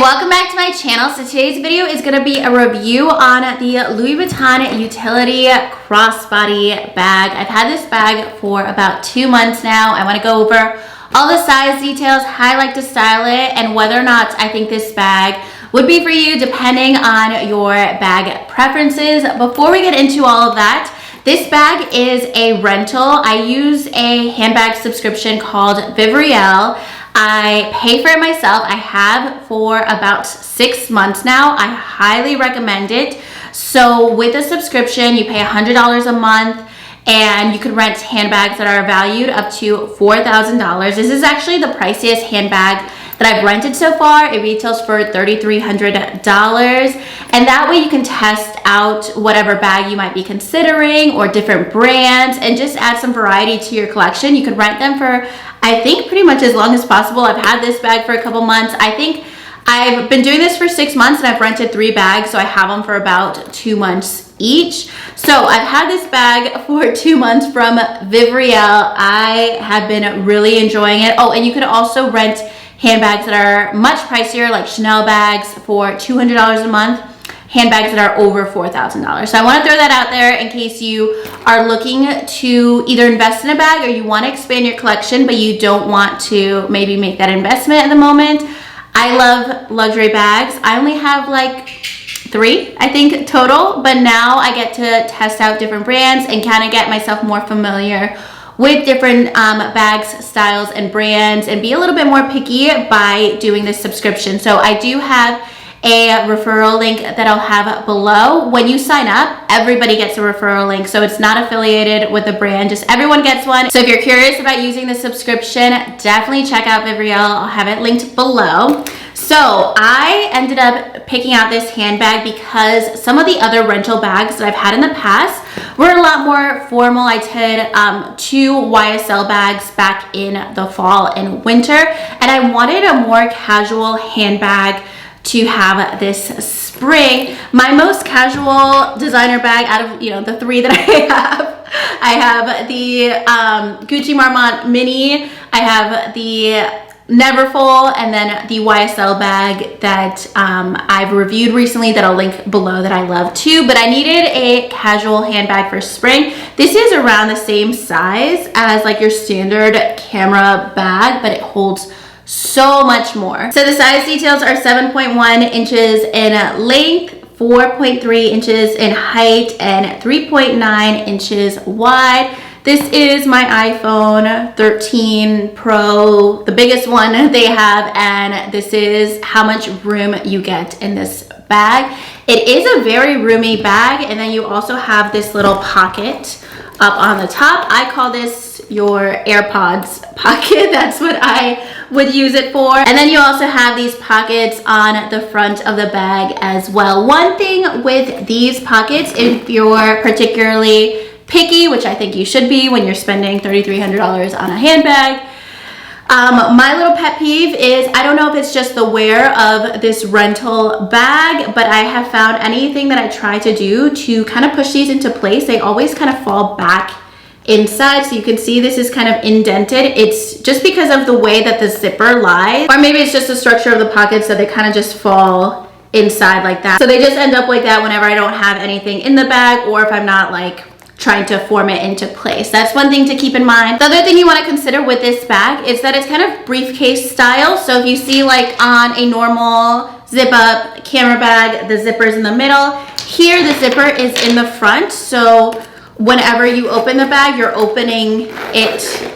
welcome back to my channel. So today's video is going to be a review on the Louis Vuitton Utility Crossbody bag. I've had this bag for about 2 months now. I want to go over all the size details, how I like to style it, and whether or not I think this bag would be for you depending on your bag preferences. Before we get into all of that, this bag is a rental. I use a handbag subscription called VUITTON. I pay for it myself. I have for about 6 months now. I highly recommend it. So with a subscription, you pay $100 a month and you can rent handbags that are valued up to $4,000. This is actually the priciest handbag that I've rented so far. It retails for $3,300, and that way you can test out whatever bag you might be considering or different brands and just add some variety to your collection. You can rent them for, I think, pretty much as long as possible. I've had this bag for a couple months. I think I've been doing this for 6 months and I've rented 3 bags, so I have them for about 2 months each. So I've had this bag for 2 months from VUITTON. I have been really enjoying it. Oh, and you could also rent handbags that are much pricier, like Chanel bags for $200 a month, handbags that are over $4,000. So I want to throw that out there in case you are looking to either invest in a bag or you want to expand your collection, but you don't want to maybe make that investment at the moment. I love luxury bags. I only have like 3, I think, total, but now I get to test out different brands and kind of get myself more familiar with different bags, styles, and brands, and be a little bit more picky by doing this subscription. So I do have a referral link that I'll have below. When you sign up, everybody gets a referral link, so it's not affiliated with the brand, just everyone gets one. So if you're curious about using the subscription, definitely check out VUITTON. I'll have it linked below. So I ended up picking out this handbag because some of the other rental bags that I've had in the past were a lot more formal. I did 2 YSL bags back in the fall and winter, and I wanted a more casual handbag to have this spring. My most casual designer bag out of the 3 that I have the Gucci Marmont Mini, I have the Neverfull, and then the YSL bag that I've reviewed recently that I'll link below that I love too. But I needed a casual handbag for spring. This is around the same size as like your standard camera bag, but it holds so much more. So the size details are 7.1 inches in length, 4.3 inches in height, and 3.9 inches wide. This is my iPhone 13 Pro, the biggest one they have, and this is how much room you get in this bag. It is a very roomy bag, and then you also have this little pocket up on the top. I call this your AirPods pocket. That's what I would use it for. And then you also have these pockets on the front of the bag as well. One thing with these pockets, if you're particularly picky, which I think you should be when you're spending $3,300 on a handbag, my little pet peeve is, I don't know if it's just the wear of this rental bag, but I have found anything that I try to do to kind of push these into place, they always kind of fall back inside. So you can see this is kind of indented. It's just because of the way that the zipper lies, or maybe it's just the structure of the pockets that they kind of just fall inside like that. So they just end up like that whenever I don't have anything in the bag, or if I'm not like trying to form it into place. That's one thing to keep in mind. The other thing you want to consider with this bag is that it's kind of briefcase style. So if you see like on a normal zip up camera bag, the zipper's in the middle. Here the zipper is in the front, so whenever you open the bag, you're opening it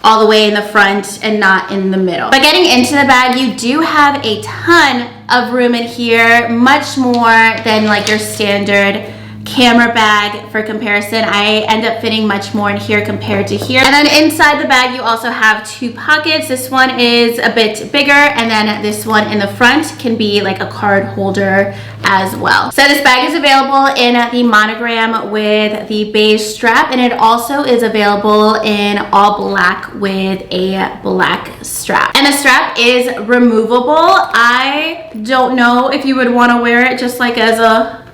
all the way in the front and not in the middle. But getting into the bag, you do have a ton of room in here, much more than like your standard camera bag. For comparison, I end up fitting much more in here compared to here. And then inside the bag you also have 2 pockets. This one is a bit bigger, and then this one in the front can be like a card holder as well. So this bag is available in the monogram with the beige strap, and it also is available in all black with a black strap. And the strap is removable. I don't know if you would want to wear it just like as a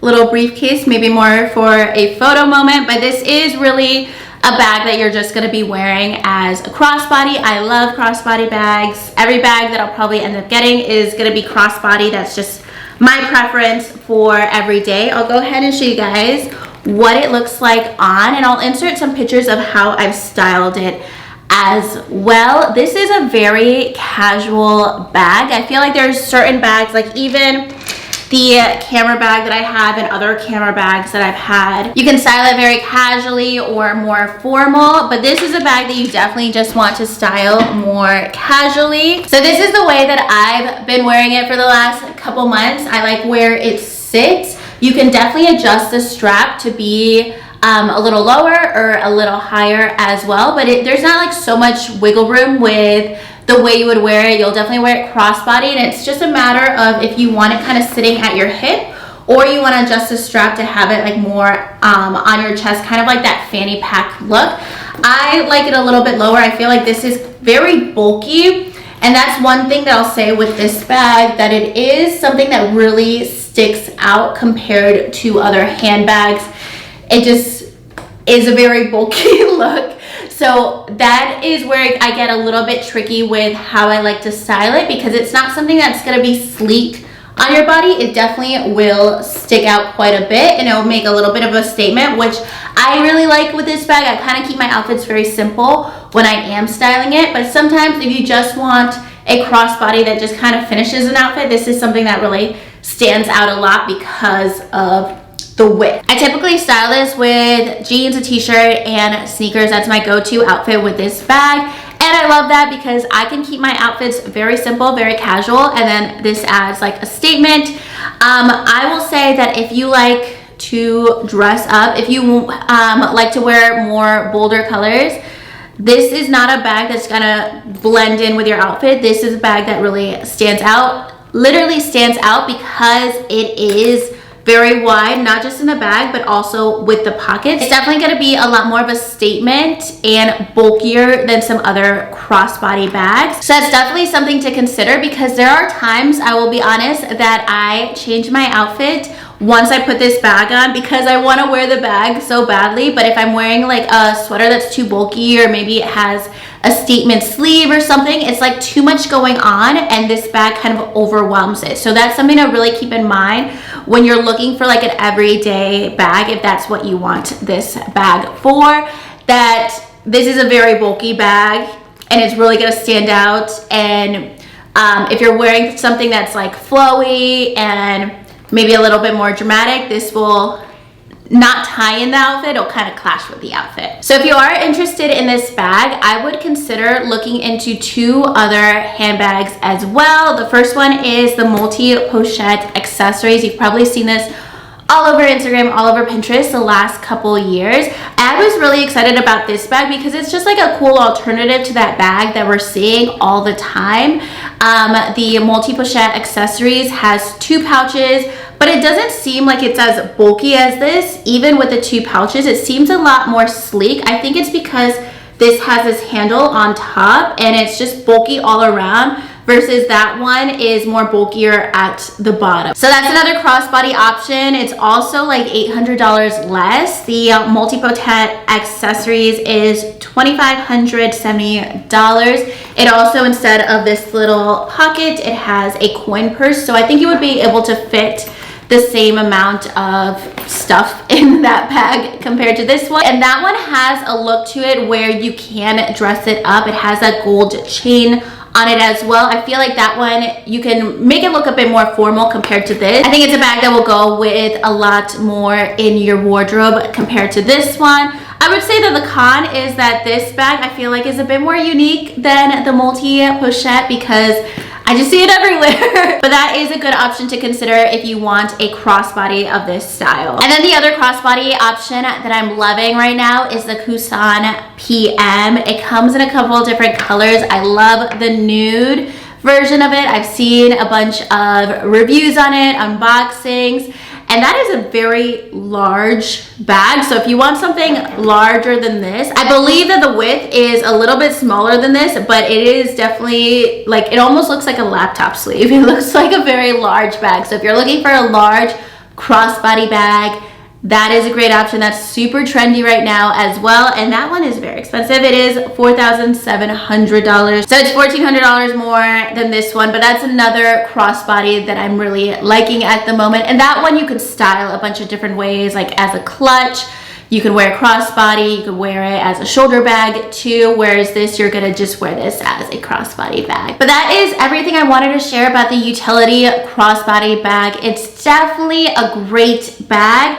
little briefcase, maybe more for a photo moment, but this is really a bag that you're just going to be wearing as a crossbody. I love crossbody bags. Every bag that I'll probably end up getting is going to be crossbody. That's just my preference for every day. I'll go ahead and show you guys what it looks like on, and I'll insert some pictures of how I've styled it as well. This is a very casual bag. I feel like there's certain bags, like even the camera bag that I have and other camera bags that I've had, you can style it very casually or more formal, but this is a bag that you definitely just want to style more casually. So this is the way that I've been wearing it for the last couple months. I like where it sits. You can definitely adjust the strap to be a little lower or a little higher as well, but there's not like so much wiggle room with the way you would wear it. You'll definitely wear it crossbody, and it's just a matter of if you want it kind of sitting at your hip or you want to adjust the strap to have it like more on your chest, kind of like that fanny pack look. I like it a little bit lower. I feel like this is very bulky, and that's one thing that I'll say with this bag, that it is something that really sticks out compared to other handbags. It just is a very bulky look. So that is where I get a little bit tricky with how I like to style it, because it's not something that's going to be sleek on your body. It definitely will stick out quite a bit, and it will make a little bit of a statement, which I really like with this bag. I kind of keep my outfits very simple when I am styling it, but sometimes if you just want a crossbody that just kind of finishes an outfit, this is something that really stands out a lot because of the width. I typically style this with jeans, a t-shirt, and sneakers. That's my go-to outfit with this bag, and I love that because I can keep my outfits very simple, very casual, and then this adds like a statement. I will say that if you like to dress up, if you like to wear more bolder colors, this is not a bag that's gonna blend in with your outfit. This is a bag that really stands out, literally stands out, because it is very wide, not just in the bag, but also with the pockets. It's definitely gonna be a lot more of a statement and bulkier than some other crossbody bags. So that's definitely something to consider, because there are times, I will be honest, that I change my outfit once I put this bag on, because I wanna wear the bag so badly. But if I'm wearing like a sweater that's too bulky, or maybe it has a statement sleeve or something, it's like too much going on, and this bag kind of overwhelms it. So that's something to really keep in mind when you're looking for like an everyday bag, if that's what you want this bag for, that this is a very bulky bag and it's really gonna stand out. And if you're wearing something that's like flowy and maybe a little bit more dramatic, this will not tie in the outfit. It'll kind of clash with the outfit. So if you are interested in this bag, I would consider looking into two other handbags as well. The first one is the multi-pochette accessories. You've probably seen this all over Instagram, all over Pinterest the last couple years. I was really excited about this bag because it's just like a cool alternative to that bag that we're seeing all the time. The multi-pochette accessories has two pouches, but it doesn't seem like it's as bulky as this. Even with the two pouches, it seems a lot more sleek. I think it's because this has this handle on top and it's just bulky all around, versus that one is more bulkier at the bottom. So that's another crossbody option. It's also like $800 less. The multi-pochette accessories is $2,570. It also, instead of this little pocket, it has a coin purse. So I think you would be able to fit the same amount of stuff in that bag compared to this one. And that one has a look to it where you can dress it up. It has a gold chain on it as well. I feel like that one, you can make it look a bit more formal compared to this. I think it's a bag that will go with a lot more in your wardrobe compared to this one. I would say that the con is that this bag, I feel like, is a bit more unique than the multi-pochette, because I just see it everywhere. But that is a good option to consider if you want a crossbody of this style. And then the other crossbody option that I'm loving right now is the Kusan PM. It comes in a couple of different colors. I love the nude version of it. I've seen a bunch of reviews on it, unboxings, and that is a very large bag. So if you want something larger than this, I believe that the width is a little bit smaller than this, but it is definitely like, it almost looks like a laptop sleeve. It looks like a very large bag. So if you're looking for a large crossbody bag, that is a great option. That's super trendy right now as well. And that one is very expensive. It is $4,700. So it's $1,400 more than this one, but that's another crossbody that I'm really liking at the moment. And that one you could style a bunch of different ways, like as a clutch. You can wear a crossbody, you can wear it as a shoulder bag too, whereas this, you're gonna just wear this as a crossbody bag. But that is everything I wanted to share about the utility crossbody bag. It's definitely a great bag.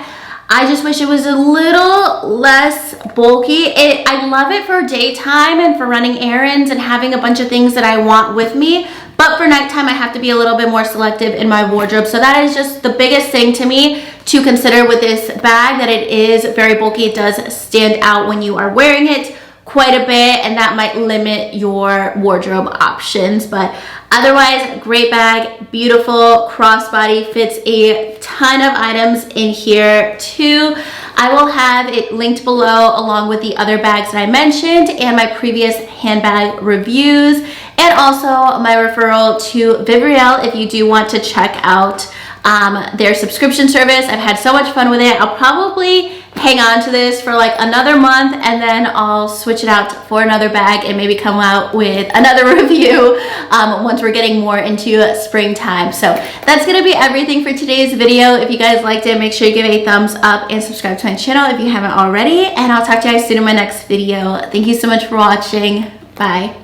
I just wish it was a little less bulky. I love it for daytime and for running errands and having a bunch of things that I want with me. But for nighttime, I have to be a little bit more selective in my wardrobe. So that is just the biggest thing to me to consider with this bag, that it is very bulky. It does stand out when you are wearing it quite a bit, and that might limit your wardrobe options. But otherwise, great bag, beautiful crossbody, fits a ton of items in here too. I will have it linked below along with the other bags that I mentioned and my previous handbag reviews, and also my referral to VUITTON if you do want to check out their subscription service. I've had so much fun with it. I'll probably hang on to this for like another month, and then I'll switch it out for another bag and maybe come out with another review once we're getting more into springtime. So that's gonna be everything for today's video. If you guys liked it, make sure you give it a thumbs up and subscribe to my channel if you haven't already, and I'll talk to you guys soon in my next video. Thank you so much for watching. Bye.